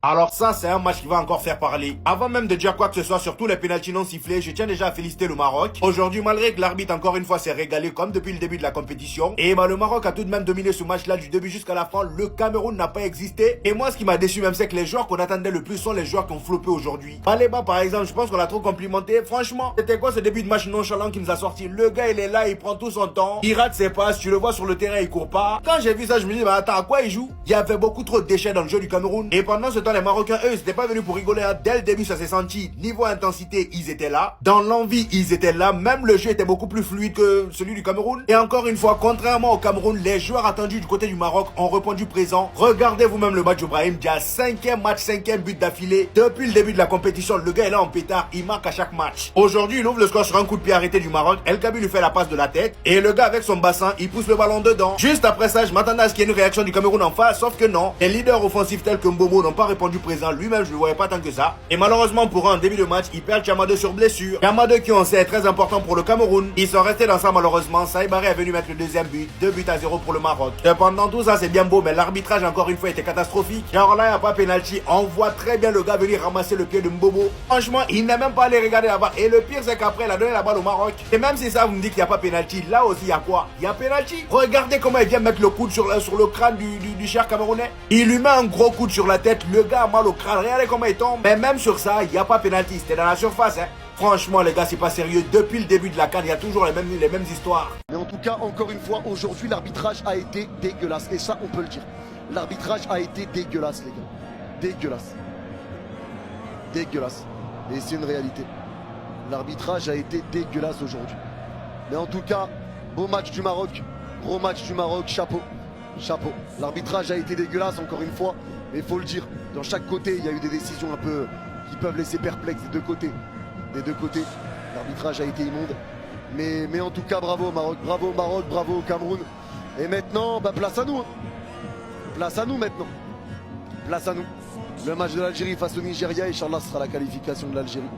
Alors ça, c'est un match qui va encore faire parler. Avant même de dire quoi que ce soit sur tous les pénaltys non sifflés, je tiens déjà à féliciter le Maroc. Aujourd'hui, malgré que l'arbitre encore une fois s'est régalé comme depuis le début de la compétition, et le Maroc a tout de même dominé ce match-là du début jusqu'à la fin. Le Cameroun n'a pas existé. Et moi, ce qui m'a déçu même, c'est que les joueurs qu'on attendait le plus sont les joueurs qui ont floppé aujourd'hui. Baleba, par exemple, je pense qu'on l'a trop complimenté. Franchement, c'était quoi ce début de match nonchalant qui nous a sorti? Le gars, il est là, il prend tout son temps, il rate ses passes, tu le vois sur le terrain, il court pas. Quand j'ai vu ça, je me dis, bah attends, à quoi il joue? Il y avait beaucoup trop de déchets dans le jeu du Cameroun. Et pendant ce temps, les Marocains, eux, ils étaient pas venus pour rigoler. Hein. Dès le début, ça s'est senti. Niveau intensité, ils étaient là. Dans l'envie, ils étaient là. Même le jeu était beaucoup plus fluide que celui du Cameroun. Et encore une fois, contrairement au Cameroun, les joueurs attendus du côté du Maroc ont répondu présent. Regardez vous-même le match d'Ibrahim Dia. Cinquième match, cinquième but d'affilée. Depuis le début de la compétition, le gars est là en pétard. Il marque à chaque match. Aujourd'hui, il ouvre le score sur un coup de pied arrêté du Maroc. El Kabi lui fait la passe de la tête. Et le gars avec son bassin, il pousse le ballon dedans. Juste après ça, je m'attendais à ce qu'il y ait une réaction du Cameroun en face. Sauf que non. Les leaders offensifs tels que Mbomo n'ont pas répondu présent. Lui-même, je le voyais pas tant que ça. Et malheureusement pour eux, en début de match, ils perdent Chamade sur blessure. Chamade qui on sait est très important pour le Cameroun. Ils sont restés dans ça malheureusement. Saïbaré est venu mettre le deuxième but. 2 buts à 0 pour le Maroc. Cependant tout ça c'est bien beau, mais l'arbitrage encore une fois était catastrophique. Car là il n'y a pas pénalty. On voit très bien le gars venir ramasser le pied de Mbomo. Franchement, il n'a même pas allé regarder là-bas. Et le pire c'est qu'après il a donné la balle au Maroc. Et même si ça vous me dites qu'il n'y a pas pénalty, là aussi il y a quoi? Il y a pénalty. Regardez comment il vient mettre le coude sur le crâne du cher Camerounais. Il lui met un gros coude sur la tête. Le gars a mal au crâne. Regardez comment il tombe. Mais même sur ça, il n'y a pas pénalty. C'était dans la surface. Hein. Franchement, les gars, c'est pas sérieux. Depuis le début de la CAN, il y a toujours les mêmes histoires. Mais en tout cas, encore une fois, aujourd'hui, l'arbitrage a été dégueulasse. Et ça, on peut le dire. L'arbitrage a été dégueulasse, les gars. Dégueulasse. Dégueulasse. Et c'est une réalité. L'arbitrage a été dégueulasse aujourd'hui. Mais en tout cas, beau match du Maroc. Gros match du Maroc. Chapeau. Chapeau. L'arbitrage a été dégueulasse, encore une fois. Mais il faut le dire. Dans chaque côté, il y a eu des décisions un peu qui peuvent laisser perplexes des deux côtés. Des deux côtés, l'arbitrage a été immonde. Mais en tout cas, bravo au Maroc, bravo au Cameroun. Et maintenant, bah, place à nous. Hein. Place à nous maintenant. Place à nous. Le match de l'Algérie face au Nigeria, Inch'Allah, ce sera la qualification de l'Algérie.